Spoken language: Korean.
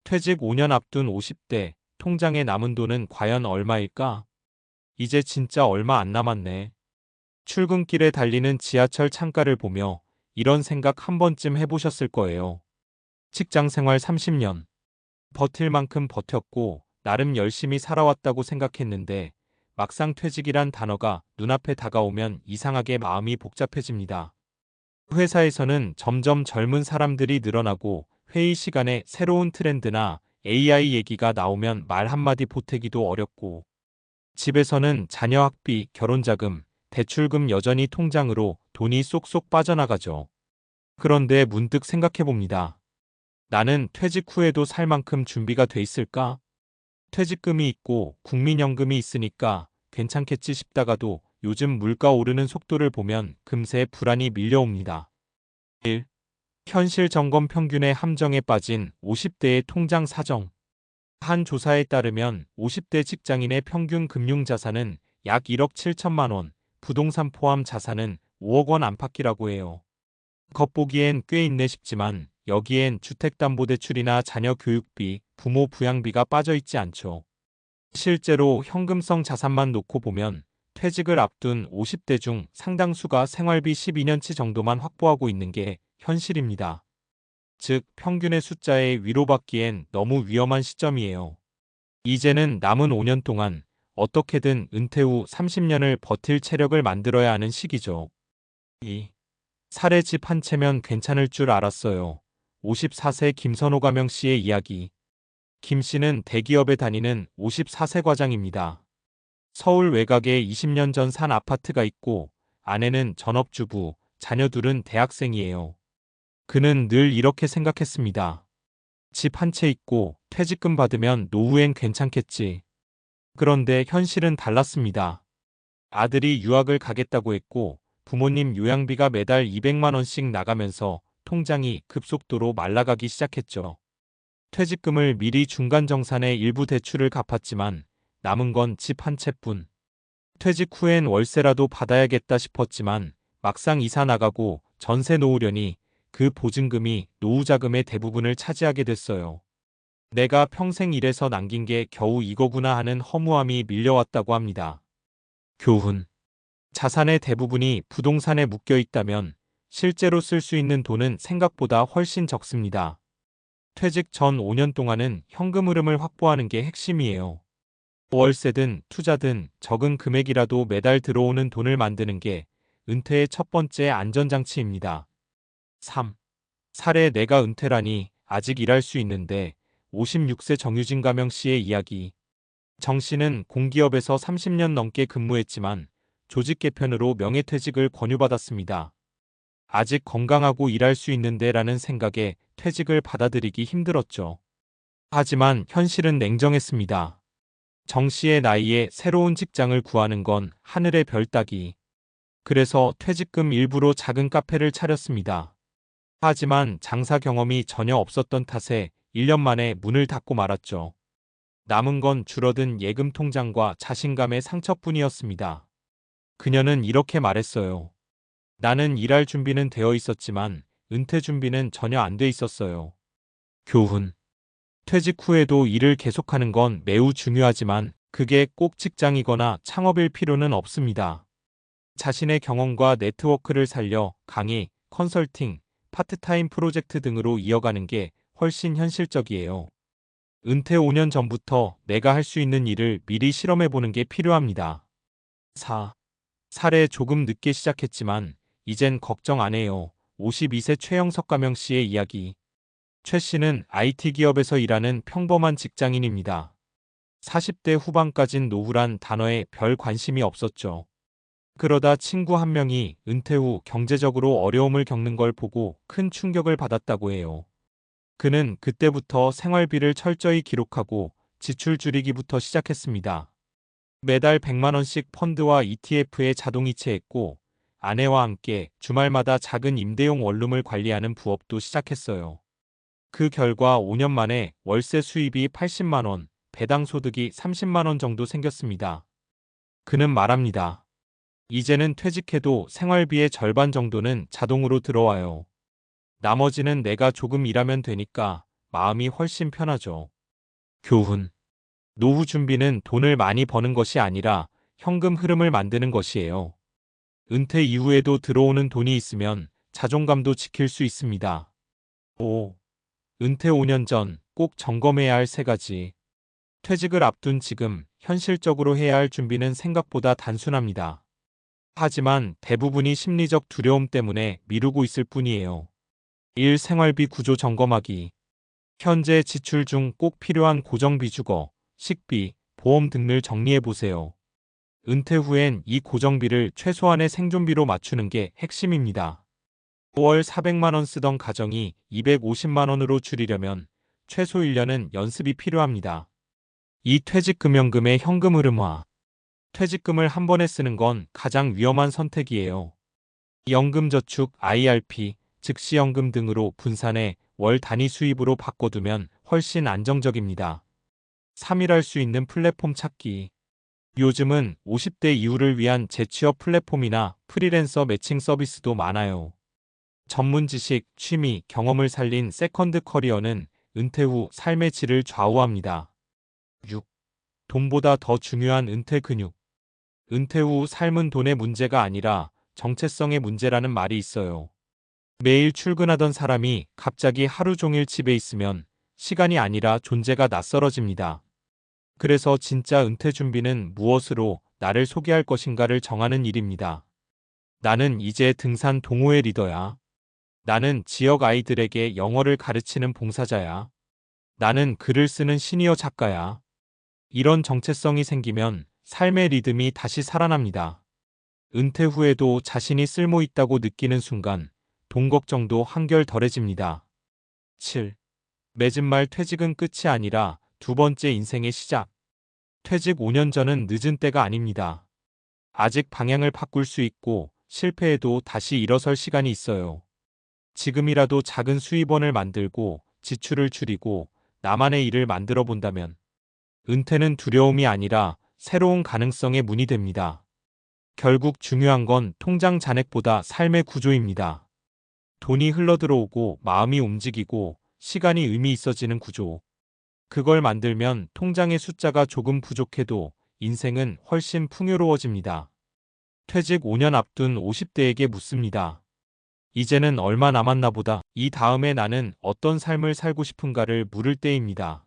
퇴직 5년 앞둔 50대, 통장에 남은 돈은 과연 얼마일까? 이제 진짜 얼마 안 남았네. 출근길에 달리는 지하철 창가를 보며 이런 생각 한 번쯤 해보셨을 거예요. 직장 생활 30년. 버틸 만큼 버텼고, 나름 열심히 살아왔다고 생각했는데, 막상 퇴직이란 단어가 눈앞에 다가오면 이상하게 마음이 복잡해집니다. 회사에서는 점점 젊은 사람들이 늘어나고 회의 시간에 새로운 트렌드나 AI 얘기가 나오면 말 한마디 보태기도 어렵고, 집에서는 자녀 학비, 결혼자금, 대출금 여전히 통장으로 돈이 쏙쏙 빠져나가죠. 그런데 문득 생각해봅니다. 나는 퇴직 후에도 살 만큼 준비가 돼 있을까? 퇴직금이 있고 국민연금이 있으니까 괜찮겠지 싶다가도 요즘 물가 오르는 속도를 보면 금세 불안이 밀려옵니다. 1. 현실 점검 평균의 함정에 빠진 50대의 통장 사정. 한 조사에 따르면 50대 직장인의 평균 금융자산은 약 1억 7천만 원, 부동산 포함 자산은 5억 원 안팎이라고 해요. 겉보기엔 꽤 있네 싶지만 여기엔 주택담보대출이나 자녀 교육비, 부모 부양비가 빠져있지 않죠. 실제로 현금성 자산만 놓고 보면 퇴직을 앞둔 50대 중 상당수가 생활비 12년치 정도만 확보하고 있는 게 현실입니다. 즉, 평균의 숫자에 위로받기엔 너무 위험한 시점이에요. 이제는 남은 5년 동안 어떻게든 은퇴 후 30년을 버틸 체력을 만들어야 하는 시기죠. 2. 사례 집 한 채면 괜찮을 줄 알았어요. 54세 김선호 가명 씨의 이야기. 김 씨는 대기업에 다니는 54세 과장입니다. 서울 외곽에 20년 전 산 아파트가 있고 아내는 전업주부, 자녀 둘은 대학생이에요. 그는 늘 이렇게 생각했습니다. 집 한 채 있고 퇴직금 받으면 노후엔 괜찮겠지. 그런데 현실은 달랐습니다. 아들이 유학을 가겠다고 했고 부모님 요양비가 매달 200만 원씩 나가면서 통장이 급속도로 말라가기 시작했죠. 퇴직금을 미리 중간정산해 일부 대출을 갚았지만 남은 건 집 한 채뿐. 퇴직 후엔 월세라도 받아야겠다 싶었지만 막상 이사 나가고 전세 놓으려니 그 보증금이 노후 자금의 대부분을 차지하게 됐어요. 내가 평생 일해서 남긴 게 겨우 이거구나 하는 허무함이 밀려왔다고 합니다. 교훈. 자산의 대부분이 부동산에 묶여 있다면 실제로 쓸 수 있는 돈은 생각보다 훨씬 적습니다. 퇴직 전 5년 동안은 현금 흐름을 확보하는 게 핵심이에요. 월세든 투자든 적은 금액이라도 매달 들어오는 돈을 만드는 게 은퇴의 첫 번째 안전장치입니다. 3. 사례 내가 은퇴라니 아직 일할 수 있는데 56세 정유진 가명 씨의 이야기. 정 씨는 공기업에서 30년 넘게 근무했지만 조직 개편으로 명예퇴직을 권유받았습니다. 아직 건강하고 일할 수 있는데 라는 생각에 퇴직을 받아들이기 힘들었죠. 하지만 현실은 냉정했습니다. 정 씨의 나이에 새로운 직장을 구하는 건 하늘의 별 따기. 그래서 퇴직금 일부로 작은 카페를 차렸습니다. 하지만 장사 경험이 전혀 없었던 탓에 1년 만에 문을 닫고 말았죠. 남은 건 줄어든 예금 통장과 자신감의 상처뿐이었습니다. 그녀는 이렇게 말했어요. 나는 일할 준비는 되어 있었지만 은퇴 준비는 전혀 안 돼 있었어요. 교훈. 퇴직 후에도 일을 계속하는 건 매우 중요하지만 그게 꼭 직장이거나 창업일 필요는 없습니다. 자신의 경험과 네트워크를 살려 강의, 컨설팅, 파트타임 프로젝트 등으로 이어가는 게 훨씬 현실적이에요. 은퇴 5년 전부터 내가 할 수 있는 일을 미리 실험해보는 게 필요합니다. 4. 사례 조금 늦게 시작했지만 이젠 걱정 안 해요. 52세 최영석 가명 씨의 이야기. 최 씨는 IT 기업에서 일하는 평범한 직장인입니다. 40대 후반까진 노후란 단어에 별 관심이 없었죠. 그러다 친구 한 명이 은퇴 후 경제적으로 어려움을 겪는 걸 보고 큰 충격을 받았다고 해요. 그는 그때부터 생활비를 철저히 기록하고 지출 줄이기부터 시작했습니다. 매달 100만 원씩 펀드와 ETF에 자동이체했고 아내와 함께 주말마다 작은 임대용 원룸을 관리하는 부업도 시작했어요. 그 결과 5년 만에 월세 수입이 80만 원, 배당 소득이 30만 원 정도 생겼습니다. 그는 말합니다. 이제는 퇴직해도 생활비의 절반 정도는 자동으로 들어와요. 나머지는 내가 조금 일하면 되니까 마음이 훨씬 편하죠. 교훈. 노후 준비는 돈을 많이 버는 것이 아니라 현금 흐름을 만드는 것이에요. 은퇴 이후에도 들어오는 돈이 있으면 자존감도 지킬 수 있습니다. 5. 은퇴 5년 전 꼭 점검해야 할 3가지. 퇴직을 앞둔 지금 현실적으로 해야 할 준비는 생각보다 단순합니다. 하지만 대부분이 심리적 두려움 때문에 미루고 있을 뿐이에요. 1. 생활비 구조 점검하기. 현재 지출 중 꼭 필요한 고정비 주거, 식비, 보험 등을 정리해 보세요. 은퇴 후엔 이 고정비를 최소한의 생존비로 맞추는 게 핵심입니다. 5월 400만 원 쓰던 가정이 250만 원으로 줄이려면 최소 1년은 연습이 필요합니다. 이 퇴직금연금의 현금 흐름화. 퇴직금을 한 번에 쓰는 건 가장 위험한 선택이에요. 연금저축, IRP, 즉시연금 등으로 분산해 월 단위 수입으로 바꿔두면 훨씬 안정적입니다. 3일 할 수 있는 플랫폼 찾기. 요즘은 50대 이후를 위한 재취업 플랫폼이나 프리랜서 매칭 서비스도 많아요. 전문 지식, 취미, 경험을 살린 세컨드 커리어는 은퇴 후 삶의 질을 좌우합니다. 6. 돈보다 더 중요한 은퇴 근육. 은퇴 후 삶은 돈의 문제가 아니라 정체성의 문제라는 말이 있어요. 매일 출근하던 사람이 갑자기 하루 종일 집에 있으면 시간이 아니라 존재가 낯설어집니다. 그래서 진짜 은퇴 준비는 무엇으로 나를 소개할 것인가를 정하는 일입니다. 나는 이제 등산 동호회 리더야. 나는 지역 아이들에게 영어를 가르치는 봉사자야. 나는 글을 쓰는 시니어 작가야. 이런 정체성이 생기면 삶의 리듬이 다시 살아납니다. 은퇴 후에도 자신이 쓸모 있다고 느끼는 순간 돈 걱정도 한결 덜해집니다. 7. 맺은 말 퇴직은 끝이 아니라 2번째 인생의 시작. 퇴직 5년 전은 늦은 때가 아닙니다. 아직 방향을 바꿀 수 있고 실패해도 다시 일어설 시간이 있어요. 지금이라도 작은 수입원을 만들고 지출을 줄이고 나만의 일을 만들어 본다면 은퇴는 두려움이 아니라 새로운 가능성의 문이 됩니다. 결국 중요한 건 통장 잔액보다 삶의 구조입니다. 돈이 흘러들어오고 마음이 움직이고 시간이 의미 있어지는 구조. 그걸 만들면 통장의 숫자가 조금 부족해도 인생은 훨씬 풍요로워집니다. 퇴직 5년 앞둔 50대에게 묻습니다. 이제는 얼마 남았나 보다. 이 다음에 나는 어떤 삶을 살고 싶은가를 물을 때입니다.